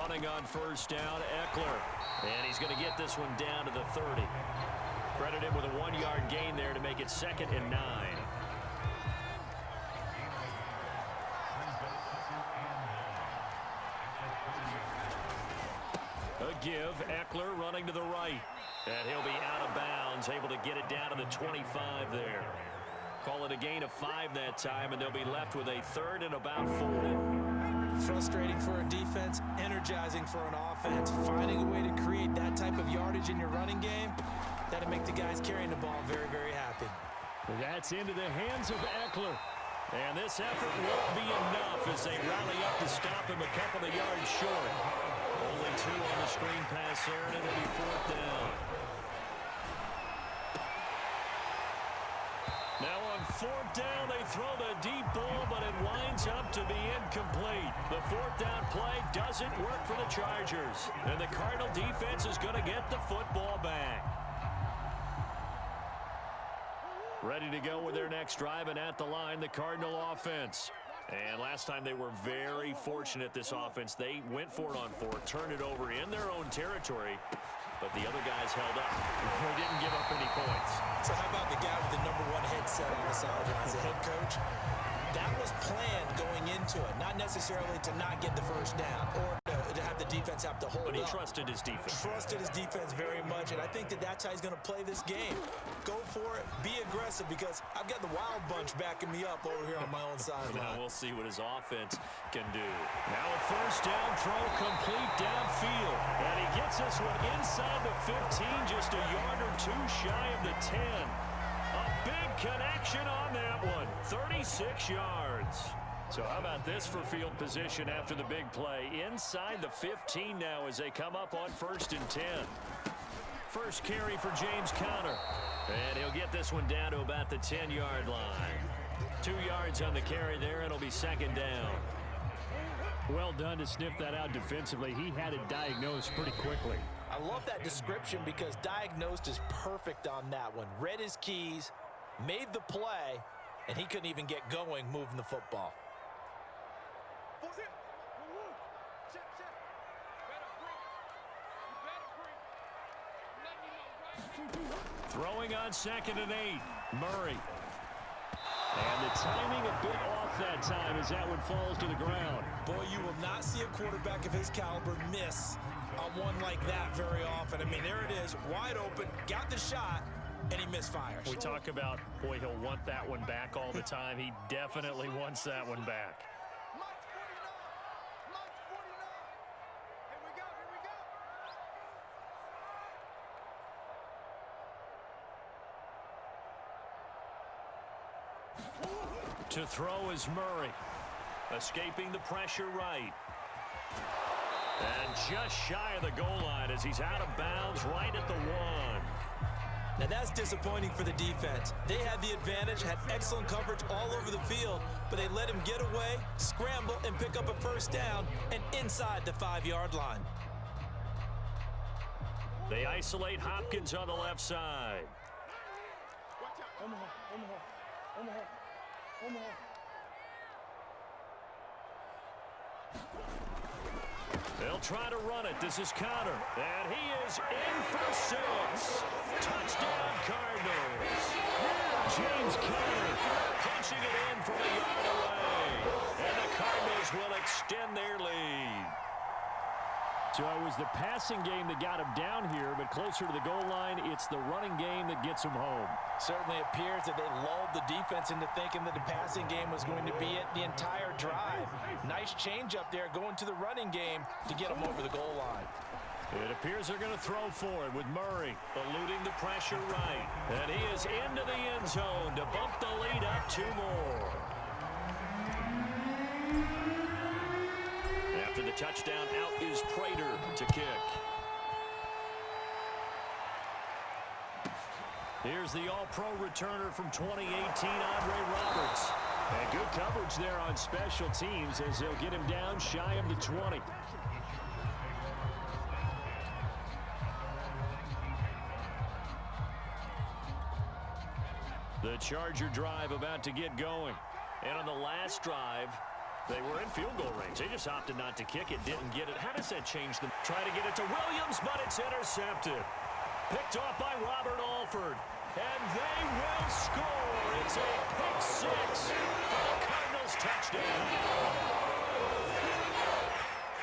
Running on first down, Eckler. And he's going to get this one down to the 30. Credit him with a 1-yard gain there to make it 2nd and 9. A give, Eckler running to the right. And he'll be out of bounds, able to get it down to the 25 there. Call it a gain of 5 that time, and they'll be left with a 3rd and about 4. Frustrating for a defense, energizing for an offense. Finding a way to create that type of yardage in your running game, that'll make the guys carrying the ball very, very happy. That's into the hands of Eckler. And this effort won't be enough as they rally up to stop him a couple of yards short. Only 2 on the screen pass there, and it'll be 4th down. Now on 4th down, they throw the deep ball, but it winds up to be incomplete. The 4th down play doesn't work for the Chargers. And the Cardinal defense is going to get the football back. Ready to go with their next drive, and at the line, the Cardinal offense. And last time they were very fortunate, this offense. They went for it on 4th, turned it over in their own territory, but the other guys held up. They didn't give up any points. So how about the guy with the #1 headset on the sideline as a head coach? That was planned going into it, not necessarily to not get the first down or to have the defense have to hold up. But he trusted his defense. Trusted his defense very much, and I think that's how he's going to play this game. Go for it, be aggressive, because I've got the Wild Bunch backing me up over here on my own sideline. Now we'll see what his offense can do. Now a first down throw complete downfield. And he gets this one inside the 15, just a yard or 2 shy of the 10. A big connection on that one, 36 yards. So how about this for field position after the big play? Inside the 15 now as they come up on 1st and 10. First carry for James Conner. And he'll get this one down to about the 10-yard line. 2 yards on the carry there, and it'll be 2nd down. Well done to sniff that out defensively. He had it diagnosed pretty quickly. I love that description because diagnosed is perfect on that one. Read his keys, made the play, and he couldn't even get going moving the football. Throwing on 2nd and 8, Murray. And the timing a bit off that time as that one falls to the ground. Boy, you will not see a quarterback of his caliber miss on one like that very often. I mean, there it is, wide open, got the shot, and he misfires. We talk about, boy, he'll want that one back all the time. He definitely wants that one back. To throw is Murray. Escaping the pressure right. And just shy of the goal line as he's out of bounds right at the 1. Now that's disappointing for the defense. They had the advantage, had excellent coverage all over the field, but they let him get away, scramble, and pick up a first down, and inside the 5-yard line. They isolate Hopkins on the left side. They'll try to run it. This is Conner. And he is in for 6. Touchdown, Cardinals. James Conner punching it in from a yard away. And the Cardinals will extend their lead. So it was the passing game that got him down here, but closer to the goal line, it's the running game that gets him home. Certainly appears that they lulled the defense into thinking that the passing game was going to be it the entire drive. Nice change up there going to the running game to get them over the goal line. It appears they're going to throw for it with Murray eluding the pressure right. And he is into the end zone to bump the lead up 2 more. After the touchdown, out is Prater to kick. Here's the All-Pro returner from 2018, Andre Roberts. And good coverage there on special teams as they'll get him down shy of the 20. The Charger drive about to get going. And on the last drive, They were in field goal range. They just opted not to kick it, didn't get it. How does that change them? Try to get it to Williams, but it's intercepted. Picked off by Robert Alford. And they will score. It's a pick six for the Cardinals touchdown.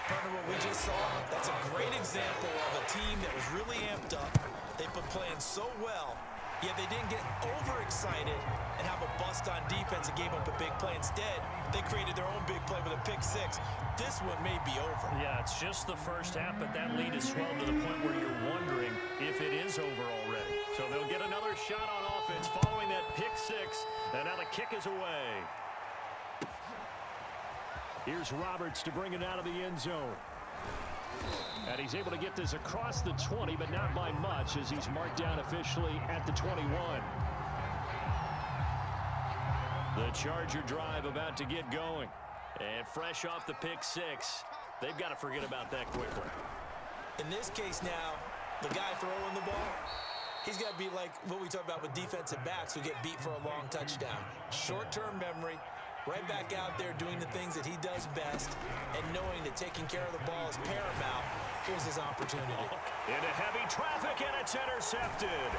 Partner, what we just saw, that's a great example of a team that was really amped up. They've been playing so well, yet they didn't get overexcited and have a bust on defense and gave up a big play. Instead, they created their own big play with a pick six. This one may be over. Yeah, it's just the first half, but that lead is swelled to the point where you're wondering if it is over already. So they'll get another shot on offense following that pick six, and now the kick is away. Here's Roberts to bring it out of the end zone. And he's able to get this across the 20, but not by much, as he's marked down officially at the 21. The Charger drive about to get going. And fresh off the pick six, they've got to forget about that quickly. In this case now, the guy throwing the ball, he's got to be like what we talk about with defensive backs who get beat for a long touchdown. Short-term memory, right back out there doing the things that he does best, and knowing that taking care of the ball is paramount. Here's his opportunity. Into heavy traffic, and it's intercepted.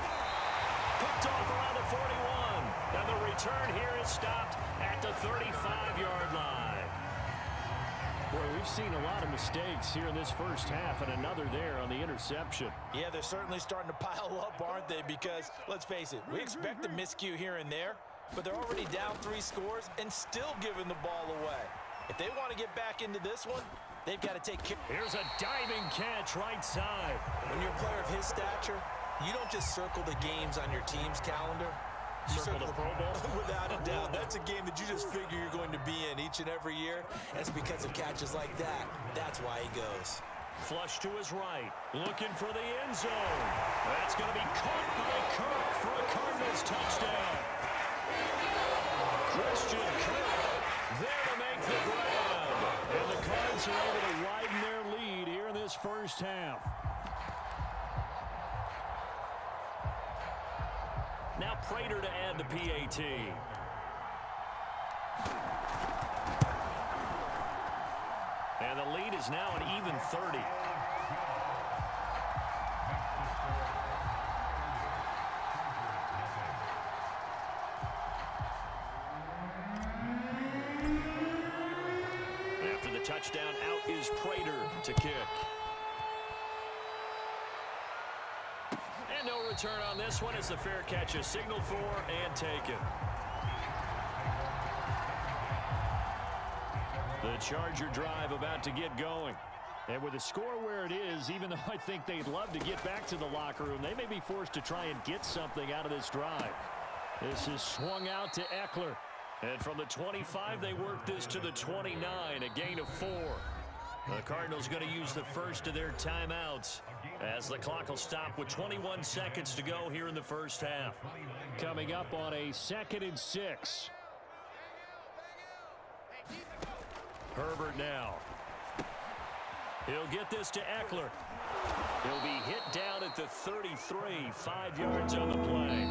Picked off around the 41. And the return here is stopped at the 35-yard line. Boy, we've seen a lot of mistakes here in this first half, and another there on the interception. Yeah, they're certainly starting to pile up, aren't they? Because, let's face it, we expect a miscue here and there, but they're already down 3 scores and still giving the ball away. If they want to get back into this one, they've got to take care. Here's a diving catch right side. When you're a player of his stature, you don't just circle the games on your team's calendar. You Circle the Pro Bowl? Without a doubt. That's a game that you just figure you're going to be in each and every year. And it's because of catches like that. That's why he goes. Flush to his right. Looking for the end zone. That's going to be caught by Kirk for a Cardinals touchdown. Christian Kirk there to make the grab. And the Cards are able to widen their lead here in this first half. Now Prater to add the PAT. And the lead is now an even 30. After the touchdown, out is Prater to kick. And no return on this one as the fair catch is signaled for and taken. The Charger drive about to get going. And with the score where it is, even though I think they'd love to get back to the locker room, they may be forced to try and get something out of this drive. This is swung out to Eckler. And from the 25, they work this to the 29, a gain of 4. The Cardinals going to use the first of their timeouts as the clock will stop with 21 seconds to go here in the first half. Coming up on a 2nd and 6. Herbert now. He'll get this to Eckler. He'll be hit down at the 33, 5 yards on the play.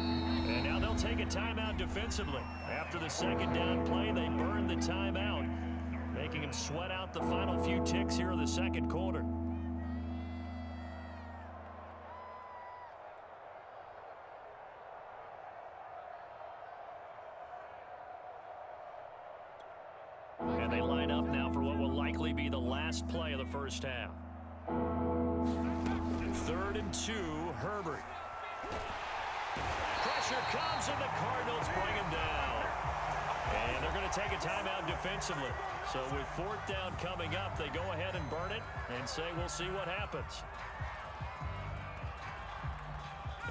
And now they'll take a timeout defensively. After the second down play, they burn the timeout, making him sweat out the final few ticks here in the second quarter. And they line up now for what will likely be the last play of the first half. 3rd and 2, Herbert. Pressure comes, and the Cardinals bring him down. And they're going to take a timeout defensively. So with 4th down coming up, they go ahead and burn it and say we'll see what happens.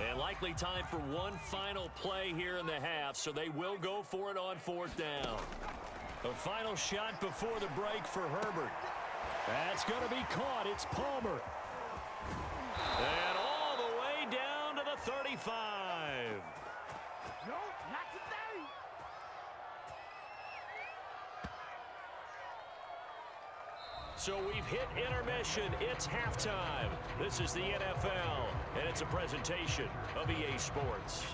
And likely time for one final play here in the half, so they will go for it on 4th down. A final shot before the break for Herbert. That's going to be caught. It's Palmer. And all the way down to the 35. No, not today. So we've hit intermission. It's halftime. This is the NFL, and it's a presentation of EA Sports.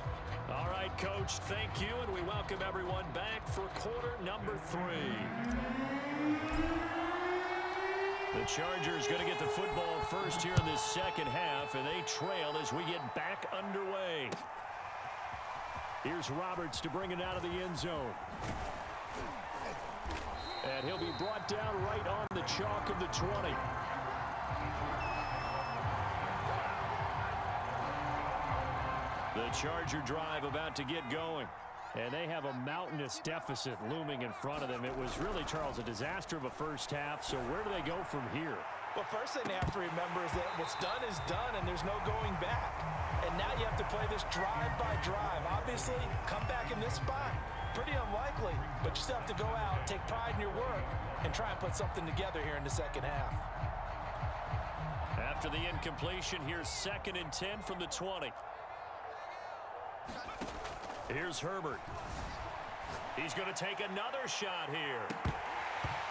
All right, Coach, thank you, and we welcome everyone back for quarter number 3. The Chargers going to get the football first here in this second half, and they trail as we get back underway. Here's Roberts to bring it out of the end zone. And he'll be brought down right on the chalk of the 20. The Charger drive about to get going. And they have a mountainous deficit looming in front of them. It was really, Charles, a disaster of a first half. So where do they go from here? Well, first thing they have to remember is that what's done is done, and there's no going back. And now you have to play this drive by drive. Obviously, come back in this spot. Pretty unlikely, but you still have to go out, take pride in your work, and try and put something together here in the second half. After the incompletion, here's 2nd and 10 from the 20. Here's Herbert. He's going to take another shot here.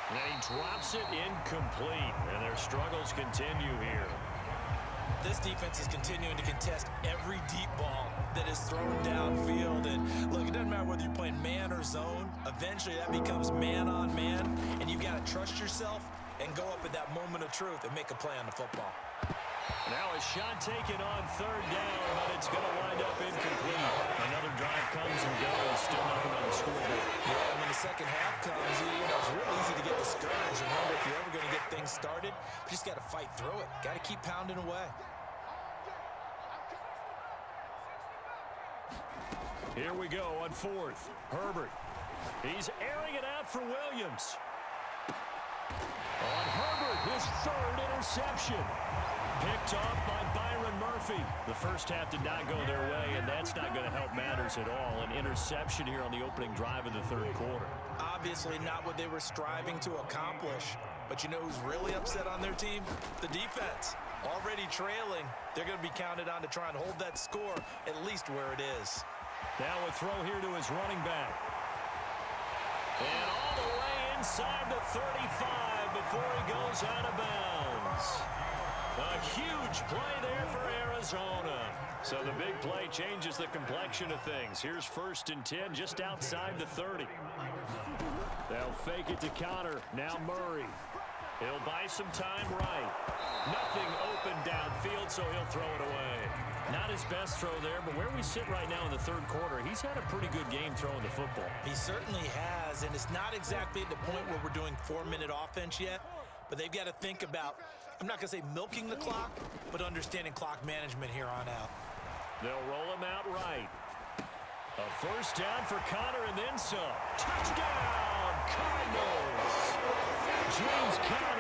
And he drops it incomplete, and their struggles continue here. This defense is continuing to contest every deep ball that is thrown downfield. And look, it doesn't matter whether you're playing man or zone. Eventually that becomes man on man, and you've got to trust yourself and go up at that moment of truth and make a play on the football. Now a shot taken on 3rd down, but it's going to wind up incomplete. Another drive comes and goes, still nothing on the scoreboard. Yeah, when the second half comes, it's real easy to get discouraged and wonder if you're ever going to get things started. You just got to fight through it. Got to keep pounding away. Here we go on 4th. Herbert. He's airing it out for Williams. On Herbert, his 3rd interception. Picked off by Byron Murphy. The first half did not go their way, and that's not going to help matters at all. An interception here on the opening drive of the 3rd quarter. Obviously not what they were striving to accomplish. But you know who's really upset on their team? The defense. Already trailing, they're going to be counted on to try and hold that score at least where it is. Now a throw here to his running back. And all the way inside the 35 before he goes out of bounds. A huge play there for Arizona. So the big play changes the complexion of things. Here's 1st and 10 just outside the 30. They'll fake it to Connor. Now Murray. He'll buy some time right. Nothing open downfield, so he'll throw it away. Not his best throw there, but where we sit right now in the 3rd quarter, he's had a pretty good game throwing the football. He certainly has, and it's not exactly at the point where we're doing 4-minute offense yet, but they've got to think about, I'm not going to say milking the clock, but understanding clock management here on out. They'll roll him out right. A 1st down for Connor and then some. Touchdown, Cardinals! James Conner